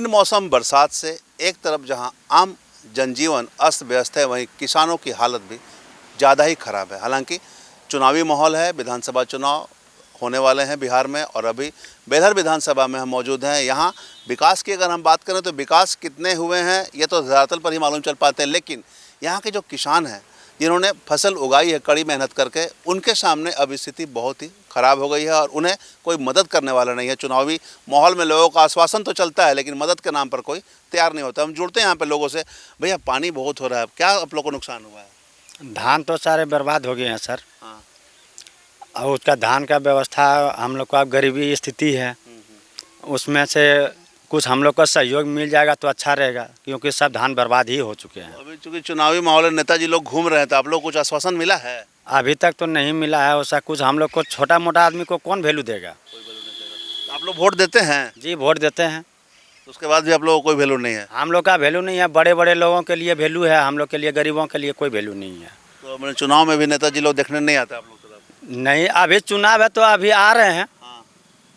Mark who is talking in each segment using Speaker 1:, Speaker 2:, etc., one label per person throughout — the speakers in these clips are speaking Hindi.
Speaker 1: बिन मौसम बरसात से एक तरफ जहां आम जनजीवन अस्त व्यस्त है, वहीं किसानों की हालत भी ज़्यादा ही खराब है। हालांकि चुनावी माहौल है, विधानसभा चुनाव होने वाले हैं बिहार में और अभी बेलहर विधानसभा में हम मौजूद हैं। यहाँ विकास की अगर हम बात करें तो विकास कितने हुए हैं ये तो धरातल पर ही मालूम चल पाते हैं, लेकिन यहाँ के जो किसान हैं जिन्होंने फसल उगाई है कड़ी मेहनत करके, उनके सामने अब स्थिति बहुत ही ख़राब हो गई है और उन्हें कोई मदद करने वाला नहीं है। चुनावी माहौल में लोगों का आश्वासन तो चलता है, लेकिन मदद के नाम पर कोई तैयार नहीं होता। हम जुड़ते हैं यहाँ पे लोगों से। भैया, पानी बहुत हो रहा है, क्या आप लोगों को नुकसान हुआ है?
Speaker 2: धान तो सारे बर्बाद हो गए हैं सर।
Speaker 1: हाँ।
Speaker 2: और उसका धान का व्यवस्था हम लोग का गरीबी स्थिति है, उसमें से कुछ हम लोग का सहयोग मिल जाएगा तो अच्छा रहेगा, क्योंकि सब धान बर्बाद ही हो चुके हैं।
Speaker 1: अभी चूँकि चुनावी माहौल है, नेताजी लोग घूम रहे हैं, तो आप लोग कुछ आश्वासन मिला है?
Speaker 2: अभी तक तो नहीं मिला है वैसा कुछ। हम लोग को छोटा मोटा आदमी को कौन वैल्यू देगा?
Speaker 1: तो आप लोग वोट देते हैं?
Speaker 2: जी, वोट देते हैं।
Speaker 1: तो उसके बाद भी आप लोगों को कोई वैल्यू नहीं है?
Speaker 2: हम लोग का वैल्यू नहीं है। बड़े बड़े लोगों के लिए वैल्यू है, हम लोग के लिए गरीबों के लिए कोई वैल्यू नहीं है।
Speaker 1: तो मैंने चुनाव में भी नेताजी लोग देखने नहीं आते आप लोग तरफ?
Speaker 2: नहीं, अभी चुनाव है तो अभी आ रहे हैं।
Speaker 1: हाँ।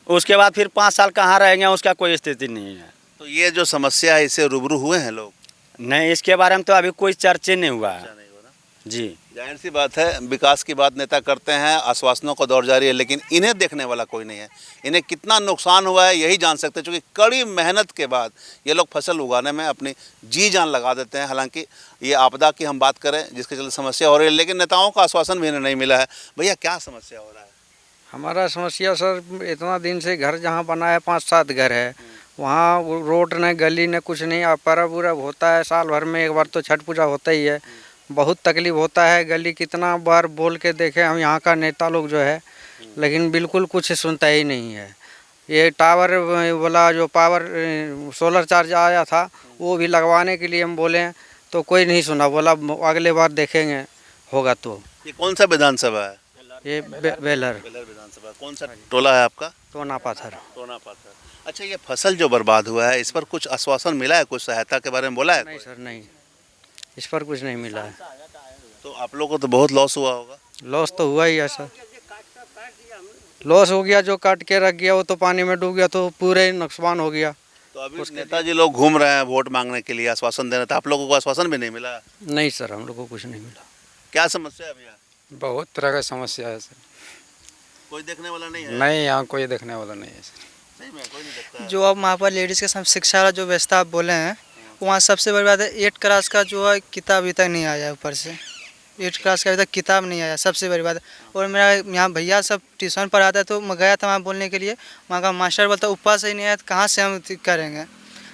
Speaker 2: उसके बाद फिर 5 साल कहाँ रहेंगे उसका कोई स्थिति नहीं है।
Speaker 1: तो ये जो समस्या है इससे रूबरू हुए हैं लोग?
Speaker 2: नहीं, इसके बारे में तो अभी कोई चर्चा नहीं हुआ है।
Speaker 1: नहीं हो ना?
Speaker 2: जी,
Speaker 1: जाहिर सी बात है, विकास की बात नेता करते हैं, आश्वासनों का दौर जारी है, लेकिन इन्हें देखने वाला कोई नहीं है। इन्हें कितना नुकसान हुआ है यही जान सकते हैं, क्योंकि कड़ी मेहनत के बाद ये लोग फसल उगाने में अपनी जी जान लगा देते हैं। हालांकि ये आपदा की हम बात करें जिसके चलते समस्या हो रही है, लेकिन नेताओं का आश्वासन भी इन्हें नहीं मिला है। भैया, क्या समस्या हो रहा है?
Speaker 3: हमारा समस्या सर, इतना दिन से घर जहाँ बना है 5-7 घर है, वहाँ रोड न गली न कुछ नहीं। पर्व उर्व होता है साल भर में एक बार तो छठ पूजा होता ही है, बहुत तकलीफ होता है। गली कितना बार बोल के देखे हम यहाँ का नेता लोग जो है, लेकिन बिल्कुल कुछ सुनता ही नहीं है। ये टावर वाला जो पावर सोलर चार्ज आया था वो भी लगवाने के लिए हम बोले हैं तो कोई नहीं सुना, बोला अगले बार देखेंगे होगा तो।
Speaker 1: ये कौन सा विधानसभा है?
Speaker 3: ये बेलहर
Speaker 1: विधानसभा। कौन सा टोला है आपका?
Speaker 3: टोना पाथर।
Speaker 1: टोना पाथर। अच्छा, ये फसल जो बर्बाद हुआ है इस पर कुछ आश्वासन मिला है? कुछ सहायता के बारे में बोला है?
Speaker 3: नहीं सर, नहीं, इस पर कुछ नहीं मिला है।
Speaker 1: तो आप लोगों को तो बहुत लॉस हुआ होगा?
Speaker 3: लॉस तो हुआ ही है सर, लॉस हो गया। जो काट के रख गया वो तो पानी में डूब गया, तो पूरे नुकसान हो गया।
Speaker 1: तो अभी नेताजी लोग घूम रहे हैं वोट मांगने के लिए, आश्वासन देना था, आप लोगों को आश्वासन भी नहीं मिला?
Speaker 3: नहीं सर, हम लोग को कुछ नहीं मिला।
Speaker 1: क्या समस्या है भैया?
Speaker 4: बहुत तरह का समस्या है सर।
Speaker 1: कोई देखने वाला नहीं है?
Speaker 4: नहीं, यहाँ कोई देखने वाला नहीं है सर।
Speaker 1: नहीं, मैं कोई नहीं देखता है।
Speaker 5: जो अब वहाँ पर लेडीज़ के साथ शिक्षा वाला जो व्यवस्था आप बोले हैं, वहाँ सबसे बड़ी बात है 8 क्लास का जो है किताब अभी तक नहीं आया। ऊपर से 8 क्लास का अभी तक किताब नहीं आया, सबसे बड़ी बात है। और मेरा यहाँ भैया सब ट्यूशन पढ़ाता है, तो मैं गया था वहाँ बोलने के लिए, वहाँ का मास्टर बोलता ऊपर से ही नहीं आया तो कहाँ से हम करेंगे।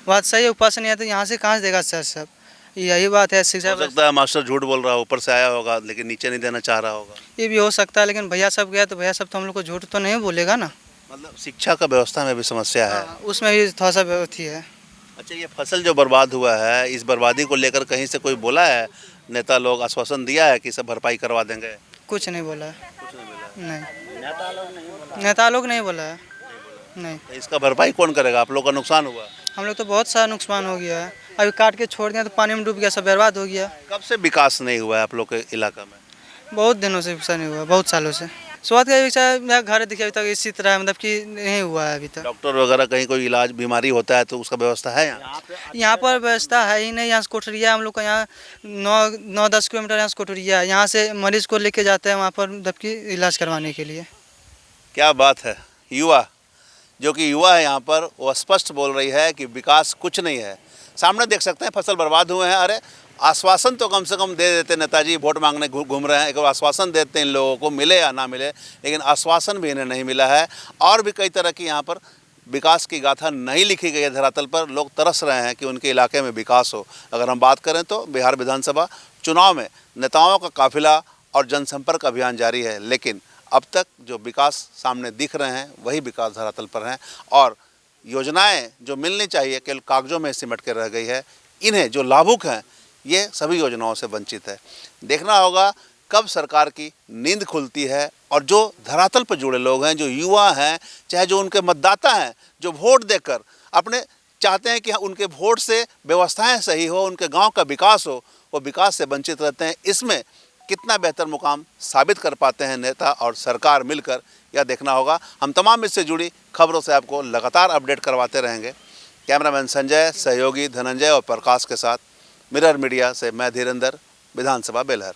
Speaker 5: बात सही है, ऊपर से नहीं आया तो यहाँ से कहाँ से देगा सर? सब यही बात है। शिक्षा
Speaker 1: हो सकता है मास्टर झूठ बोल रहा है, ऊपर से आया होगा लेकिन नीचे नहीं देना चाह रहा होगा।
Speaker 5: ये भी हो सकता है, लेकिन भैया सब गया तो भैया सब तो हम लोग को झूठ तो नहीं बोलेगा ना।
Speaker 1: मतलब शिक्षा का व्यवस्था में भी समस्या है।
Speaker 5: उसमें भी थोड़ा सा अथी है।
Speaker 1: अच्छा, ये फसल जो बर्बाद हुआ है, इस बर्बादी को लेकर कहीं से कोई बोला है? नेता लोग आश्वासन दिया है कि सब भरपाई करवा देंगे?
Speaker 5: कुछ नहीं बोला है।
Speaker 1: कुछ नहीं मिला।
Speaker 5: नहीं, नेता लोग नहीं बोला है। नहीं,
Speaker 1: तो इसका भरपाई कौन करेगा? आप लोग का नुकसान हुआ?
Speaker 5: हम लोग तो बहुत सारा नुकसान हो गया है। अभी काट के छोड़ दिया तो पानी में डूब गया, सब बर्बाद हो गया।
Speaker 1: कब से विकास नहीं हुआ है आप लोग के इलाका में?
Speaker 5: बहुत दिनों से विकास नहीं हुआ, बहुत सालों से। स्वास्थ्य का विकास मेरा घर देखिए अभी तक इसी तरह, मतलब कि नहीं हुआ है अभी तक।
Speaker 1: डॉक्टर वगैरह कहीं कोई इलाज बीमारी होता है तो उसका व्यवस्था है
Speaker 5: यहाँ पर व्यवस्था है ही नहीं। यहाँ से कोठरिया, हम लोग का यहाँ 9-10 किलोमीटर यहाँ से कोठरिया है। यहाँ से मरीज को लेके जाते हैं वहाँ पर, मतलब कि इलाज करवाने के लिए।
Speaker 1: क्या बात है। युवा जो कि युवा है यहाँ पर, वो स्पष्ट बोल रही है कि विकास कुछ नहीं है। सामने देख सकते हैं फसल बर्बाद हुए हैं। अरे आश्वासन तो कम से कम दे देते नेताजी, वोट मांगने घूम रहे हैं, एक आश्वासन देते हैं इन लोगों को, मिले या ना मिले, लेकिन आश्वासन भी इन्हें नहीं मिला है। और भी कई तरह की यहाँ पर विकास की गाथा नहीं लिखी गई है धरातल पर। लोग तरस रहे हैं कि उनके इलाके में विकास हो। अगर हम बात करें तो बिहार विधानसभा चुनाव में नेताओं का काफिला और जनसंपर्क अभियान जारी है, लेकिन अब तक जो विकास सामने दिख रहे हैं वही विकास धरातल पर हैं और योजनाएं जो मिलनी चाहिए केवल कागजों में सिमट के रह गई है। इन्हें जो लाभुक हैं ये सभी योजनाओं से वंचित है। देखना होगा कब सरकार की नींद खुलती है और जो धरातल पर जुड़े लोग हैं, जो युवा हैं, चाहे जो उनके मतदाता हैं, जो वोट देकर अपने चाहते हैं कि उनके वोट से व्यवस्थाएं सही हो, उनके गांव का विकास हो, वो विकास से वंचित रहते हैं। इसमें कितना बेहतर मुकाम साबित कर पाते हैं नेता और सरकार मिलकर, यह देखना होगा। हम तमाम इससे जुड़ी खबरों से आपको लगातार अपडेट करवाते रहेंगे। कैमरामैन संजय, सहयोगी धनंजय और प्रकाश के साथ मिरर मीडिया से मैं धीरेंद्र, विधानसभा बेलहर।